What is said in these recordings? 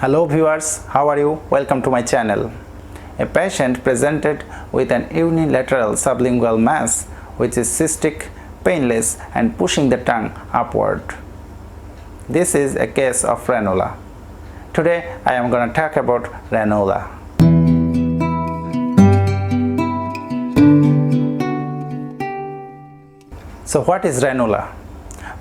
Hello viewers, how are you? Welcome to my channel. A patient presented with an unilateral sublingual mass which is cystic, painless and pushing the tongue upward. This is a case of ranula. Today I am going to talk about ranula. So what is ranula?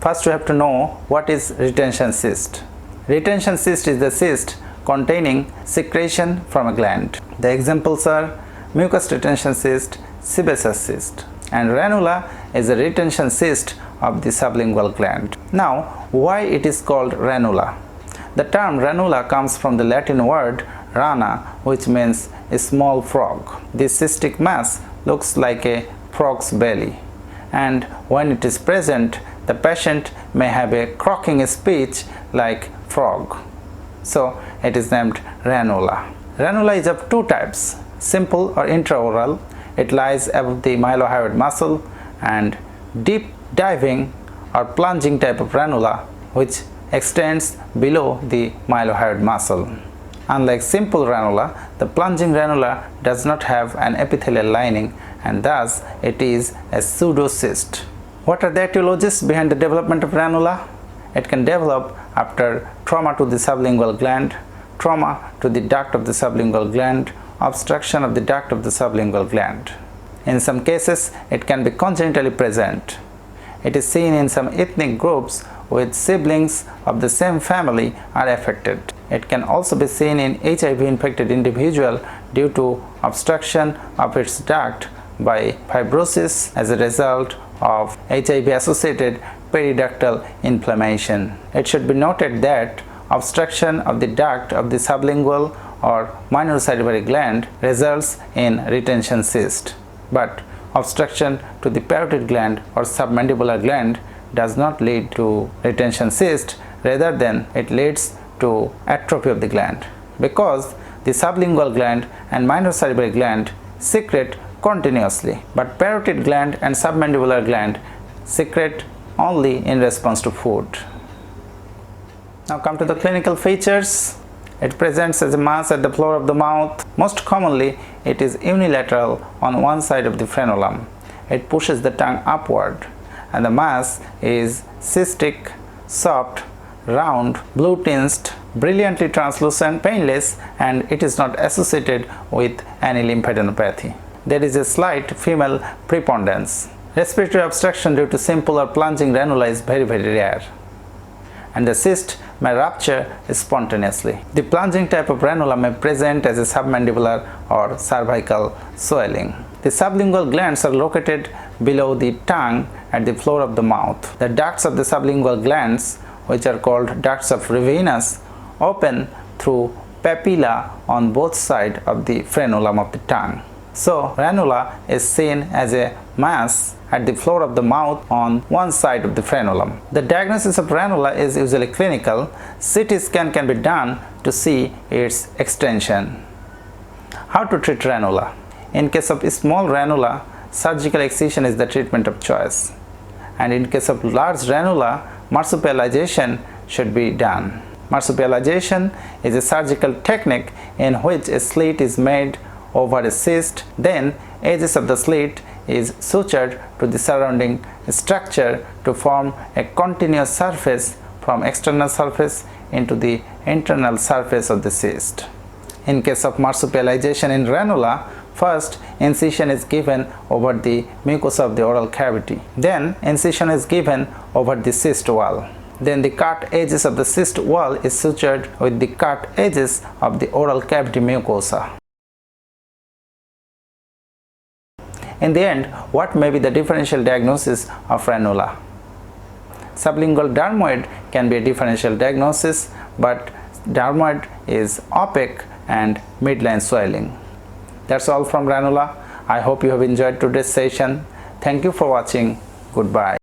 First we have to know what is retention cyst. Retention cyst is the cyst containing secretion from a gland. The examples are mucus retention cyst, sebaceous cyst, and ranula is a retention cyst of the sublingual gland. Now, why it is called ranula? The term ranula comes from the Latin word rana, which means a small frog. This cystic mass looks like a frog's belly, and when it is present, the patient may have a croaking speech like frog. So it is named ranula. Ranula is of two types, simple or intraoral. It lies above the mylohyoid muscle, and deep diving or plunging type of ranula which extends below the mylohyoid muscle. Unlike simple ranula, the plunging ranula does not have an epithelial lining, and thus it is a pseudocyst. What are the etiologies behind the development of ranula? It can develop after trauma to the sublingual gland, trauma to the duct of the sublingual gland, obstruction of the duct of the sublingual gland. In some cases, it can be congenitally present. It is seen in some ethnic groups with siblings of the same family are affected. It can also be seen in HIV-infected individual due to obstruction of its duct by fibrosis as a result of HIV-associated periductal inflammation. It should be noted that obstruction of the duct of the sublingual or minor salivary gland results in retention cyst, but obstruction to the parotid gland or submandibular gland does not lead to retention cyst, rather than it leads to atrophy of the gland, because the sublingual gland and minor salivary gland secrete continuously, but parotid gland and submandibular gland secrete only in response to food. Now come to the clinical features. It presents as a mass at the floor of the mouth. Most commonly, it is unilateral on one side of the frenulum. It pushes the tongue upward, and the mass is cystic, soft, round, blue-tinged, brilliantly translucent, painless, and it is not associated with any lymphadenopathy. There is a slight female preponderance. Respiratory obstruction due to simple or plunging ranula is very rare, and the cyst may rupture spontaneously. The plunging type of ranula may present as a submandibular or cervical swelling. The sublingual glands are located below the tongue at the floor of the mouth. The ducts of the sublingual glands, which are called ducts of Raihan, open through papilla on both sides of the frenulum of the tongue. So ranula is seen as a mass at the floor of the mouth on one side of the frenulum. The diagnosis of ranula is usually clinical. CT scan can be done to see its extension. How to treat ranula? In case of small ranula, surgical excision is the treatment of choice, and in case of large ranula, marsupialization should be done. Marsupialization is a surgical technique in which a slit is made over a cyst, then edges of the slit is sutured to the surrounding structure to form a continuous surface from external surface into the internal surface of the cyst. In case of marsupialization in ranula, first incision is given over the mucosa of the oral cavity, then incision is given over the cyst wall. Then the cut edges of the cyst wall is sutured with the cut edges of the oral cavity mucosa. In the end, what may be the differential diagnosis of ranula? Sublingual dermoid can be a differential diagnosis, but dermoid is opaque and midline swelling. That's all from ranula. I hope you have enjoyed today's session. Thank you for watching. Goodbye.